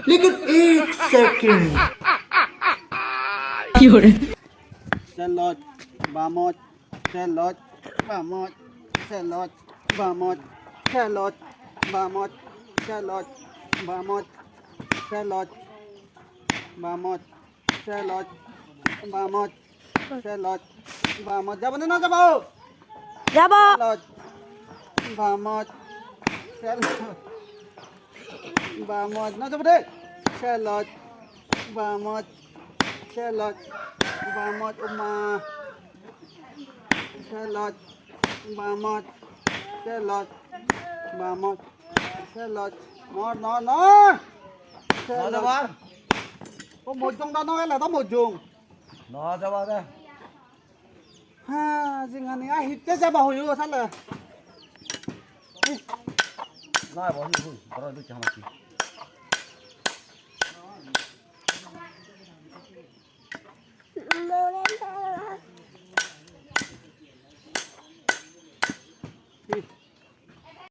लेकिन एक second Selot, vamos, selot, vamos, selot, vamos, selot, vamos, selot, vamos, selot, vamos, selot, vamos, selot, vamos. যাব না যাবো? যাব Selot, vamos, selot, vamos. না যাবো রে? Selot, vamos, selot, vamos, Uma. Selot, vamos, selot, vamos, selot. Nó. Selot. Có một trong đó nói là có một chuồng. nó cho bao đây Ha, gì ngàn này hít cái ra bảo hồi rồi sao là. nói bao nhiêu có rồi tôi chẳng làm gì